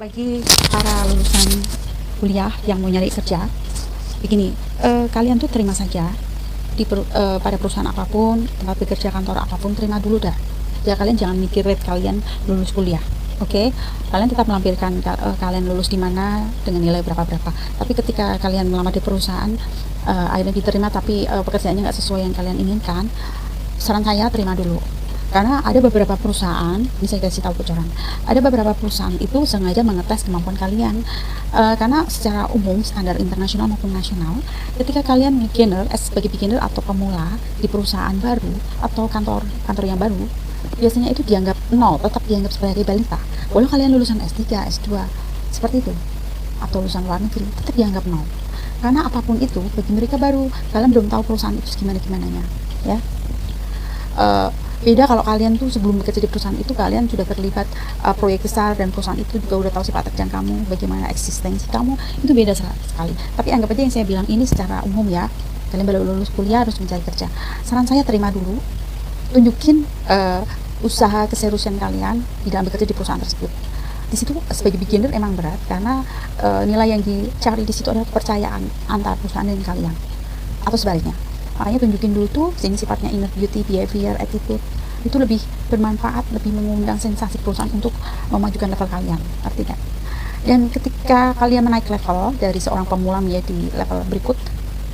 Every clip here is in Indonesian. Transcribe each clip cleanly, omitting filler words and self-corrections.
Bagi para lulusan kuliah yang mau nyari kerja, begini, kalian tuh terima saja pada perusahaan apapun, tempat bekerja, kantor apapun, terima dulu dah. Ya, kalian jangan mikir rate kalian lulus kuliah. Oke, kalian tetap melampirkan kalian lulus di mana dengan nilai berapa. Tapi ketika kalian melamar di perusahaan, akhirnya diterima tapi pekerjaannya nggak sesuai yang kalian inginkan, saran saya terima dulu. Karena ada beberapa perusahaan, ini saya kasih tahu bocoran, ada beberapa perusahaan itu sengaja mengetes kemampuan kalian. Karena secara umum, standar internasional maupun nasional, ketika kalian sebagai beginner atau pemula di perusahaan baru atau kantor yang baru, biasanya itu dianggap nol, tetap dianggap sebagai balita. Walau kalian lulusan S3, S2, seperti itu, atau lulusan luar negeri, tetap dianggap nol. Karena apapun itu, bagi mereka baru, kalian belum tahu perusahaan itu gimana-gimananya, ya. Beda kalau kalian tuh sebelum bekerja di perusahaan itu kalian sudah terlibat proyek besar dan perusahaan itu juga udah tahu sepak terjang kamu, bagaimana eksistensi kamu, itu beda sekali. Tapi anggap aja yang saya bilang ini secara umum ya, kalian baru lulus kuliah harus mencari kerja. Saran saya terima dulu, tunjukin usaha keseriusan kalian di dalam bekerja di perusahaan tersebut. Di situ sebagai beginner emang berat karena nilai yang dicari di situ adalah kepercayaan antara perusahaan dan kalian, atau sebaliknya. Makanya tunjukin dulu tuh ini sifatnya inner beauty, behavior, attitude, itu lebih bermanfaat, lebih mengundang sensasi perusahaan untuk memajukan level kalian, arti kan? Dan ketika kalian menaik level dari seorang pemula menjadi level berikut,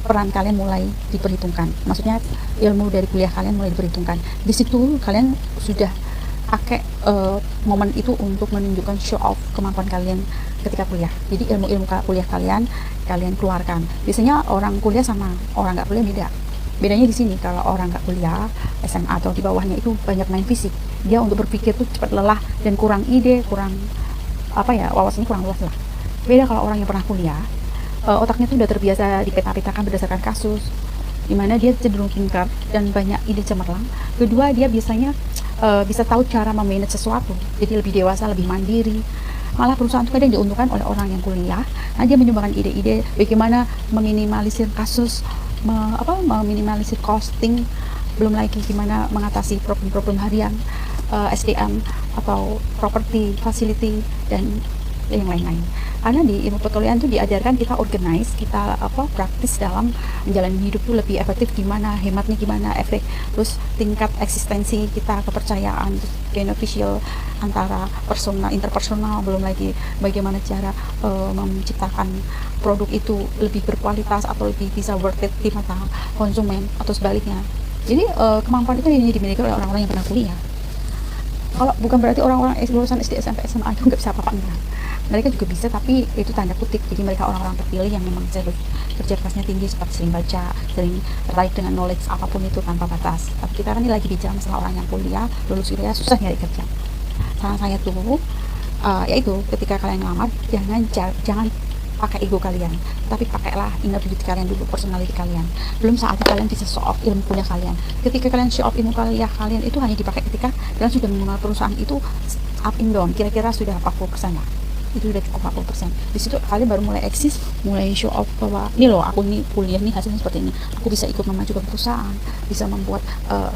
peran kalian mulai diperhitungkan, maksudnya ilmu dari kuliah kalian mulai diperhitungkan. Di situ kalian sudah pakai momen itu untuk menunjukkan show off kemampuan kalian ketika kuliah. Jadi ilmu-ilmu kuliah kalian keluarkan. Biasanya orang kuliah sama orang nggak kuliah beda. Bedanya di sini, kalau orang nggak kuliah SMA atau di bawahnya itu banyak main fisik, dia untuk berpikir tuh cepat lelah dan kurang ide, kurang wawasannya kurang luas lah. Beda kalau orang yang pernah kuliah, otaknya tuh udah terbiasa dipeta-petakan berdasarkan kasus, dimana dia cenderung pintar dan banyak ide cemerlang. Kedua, dia biasanya bisa tahu cara memanage sesuatu, jadi lebih dewasa, lebih mandiri. Malah perusahaan itu kadang diuntungkan oleh orang yang kuliah. Nah, dia menyumbangkan ide-ide bagaimana meminimalisir kasus, meminimalisir costing, belum lagi gimana mengatasi problem-problem harian, SDM atau property, facility, dan yang lain-lain. Karena di ilmu perkuliahan itu diajarkan kita organize, kita praktis dalam menjalani hidup itu lebih efektif gimana, hematnya gimana, efek, terus tingkat eksistensi kita, kepercayaan, beneficial antara personal, interpersonal, belum lagi bagaimana cara menciptakan produk itu lebih berkualitas atau lebih bisa worth it di mata konsumen atau sebaliknya. Jadi kemampuan itu hanya dimiliki oleh orang-orang yang pernah kuliah. Kalau bukan berarti orang-orang lulusan SD, SMP, SMA itu nggak bisa apa-apa, enggak. Mereka juga bisa, tapi itu tanda kutip. Jadi mereka orang-orang terpilih yang memang serius, kerja kerasnya tinggi, seperti sering baca, sering tertarik dengan knowledge apapun itu tanpa batas. Tapi kita kan ini lagi bicara masalah orang yang kuliah, lulus kuliah susah nyari kerja. Saran saya tuh yaitu ketika kalian ngelamar, jangan pakai ego kalian, tapi pakailah inner beauty kalian dulu, personality kalian. Belum saatnya kalian bisa show off ilmu kuliah kalian. Ketika kalian show off ilmu kuliah kalian itu hanya dipakai ketika kalian sudah mengenal perusahaan itu up and down, kira-kira sudah 40% lah. Itu sudah cukup 40%. Di situ kalian baru mulai eksis, mulai show off bahwa ini loh, aku nih kuliah nih hasilnya seperti ini. Aku bisa ikut memajukan perusahaan, bisa membuat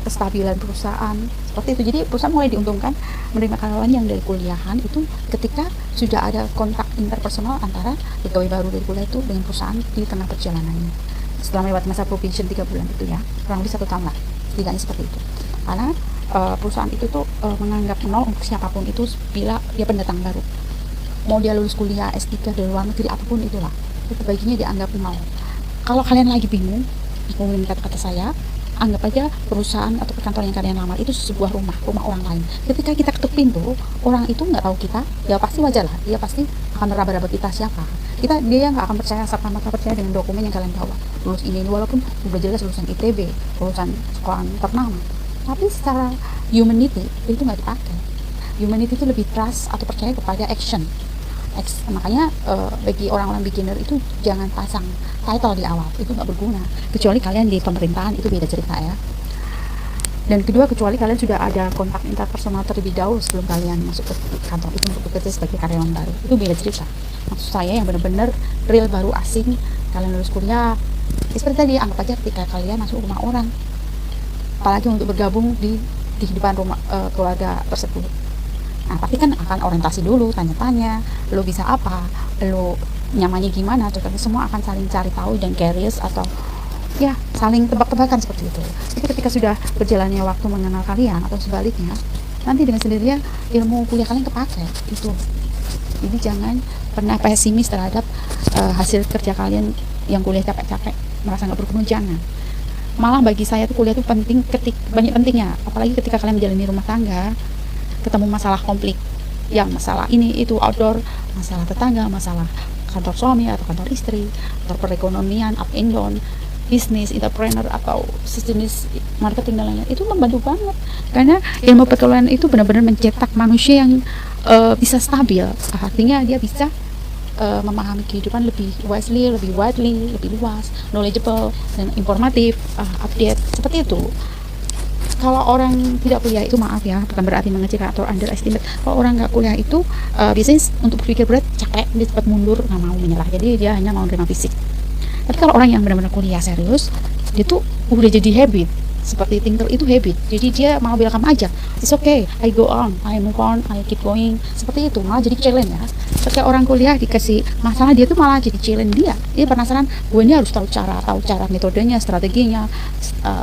kestabilan perusahaan. Seperti itu. Jadi perusahaan mulai diuntungkan menerima karyawan yang dari kuliahan itu ketika sudah ada kontak interpersonal antara pegawai baru dari kuliah itu dengan perusahaan di tengah perjalanannya. Setelah melewati masa probation 3 bulan itu ya, kurang lebih 1 tahun lah. Setidaknya seperti itu. Karena perusahaan itu tuh menganggap nol untuk siapapun itu bila dia pendatang baru. Mau dia lulus kuliah S3 dari luar negeri apapun itulah, itu baginya dianggap nol. Kalau kalian lagi bingung, ngomongin kata-kata saya, anggap aja perusahaan atau kantor yang kalian lamar itu sebuah rumah orang lain. Ketika kita ketuk pintu, orang itu nggak tahu kita, ya pasti wajar lah, dia pasti akan meraba-raba kita siapa. Dia nggak akan percaya serta-merta percaya dengan dokumen yang kalian bawa. Lulus ini walaupun udah jelas lulusan ITB, lulusan sekolah ternama, tapi secara humanity itu nggak dipakai. Humanity itu lebih trust atau percaya kepada action. Makanya bagi orang-orang beginner itu jangan pasang title di awal, itu nggak berguna, kecuali kalian di pemerintahan, itu beda cerita ya. Dan kedua, kecuali kalian sudah ada kontak interpersonal terlebih dahulu sebelum kalian masuk ke kantor itu untuk bekerja sebagai karyawan baru, itu beda cerita. Maksud saya yang benar-benar real baru asing, kalian lulus kuliah, seperti tadi, anggap aja ketika kalian masuk rumah orang, apalagi untuk bergabung di kehidupan rumah keluarga tersebut. Nah, tapi kan akan orientasi dulu, tanya-tanya, lo bisa apa, lo nyamannya gimana, tapi semua akan saling cari tahu dan curious atau ya saling tebak-tebakan seperti itu. Jadi ketika sudah berjalannya waktu mengenal kalian atau sebaliknya, nanti dengan sendirinya ilmu kuliah kalian kepake itu. Jadi jangan pernah pesimis terhadap hasil kerja kalian yang kuliah capek-capek, merasa nggak berguna, jangan. Malah bagi saya tuh kuliah tuh penting, banyak pentingnya, apalagi ketika kalian menjalani rumah tangga, ketemu masalah konflik, yang masalah ini itu outdoor, masalah tetangga, masalah kantor suami atau kantor istri, atau perekonomian up and down, bisnis, entrepreneur atau sejenis marketing dan lain-lain, itu membantu banget karena ilmu perkuliahan itu benar-benar mencetak manusia yang bisa stabil, artinya dia bisa memahami kehidupan lebih wisely, lebih widely, lebih luas, knowledgeable dan informatif, update seperti itu. Kalau orang tidak kuliah itu, maaf ya, bukan berarti mengecilkan atau underestimate. Kalau orang nggak kuliah itu biasanya untuk berpikir berat, capek, dia cepat mundur, nggak mau menyerah, jadi dia hanya mau menerima fisik. Tapi kalau orang yang benar-benar kuliah serius, dia tuh udah jadi habit. Seperti Tinker itu habit, jadi dia mau bilang kamu aja, it's okay, I go on, I move on, I keep going, seperti itu. Malah jadi challenge ya. Ketika orang kuliah dikasih masalah, dia tuh malah jadi challenge dia penasaran, gue ini harus tahu cara metodenya, strateginya,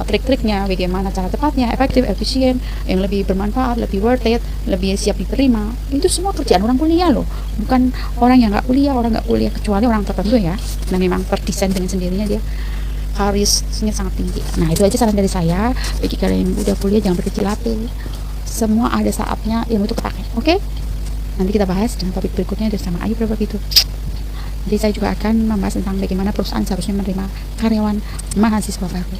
trik-triknya, bagaimana cara tepatnya, efektif, efisien, yang lebih bermanfaat, lebih worth it, lebih siap diterima. Itu semua kerjaan orang kuliah loh, bukan orang yang nggak kuliah. Orang nggak kuliah kecuali orang tertentu ya, nah memang terdesain dengan sendirinya dia karisnya sangat tinggi. Nah itu aja saran dari saya, bagi kalian yang udah kuliah jangan berkecil hati, semua ada saatnya ilmu itu kepake. Oke? Nanti kita bahas dengan topik berikutnya bersama Ayu Prabab itu. Nanti saya juga akan membahas tentang bagaimana perusahaan seharusnya menerima karyawan mahasiswa baru.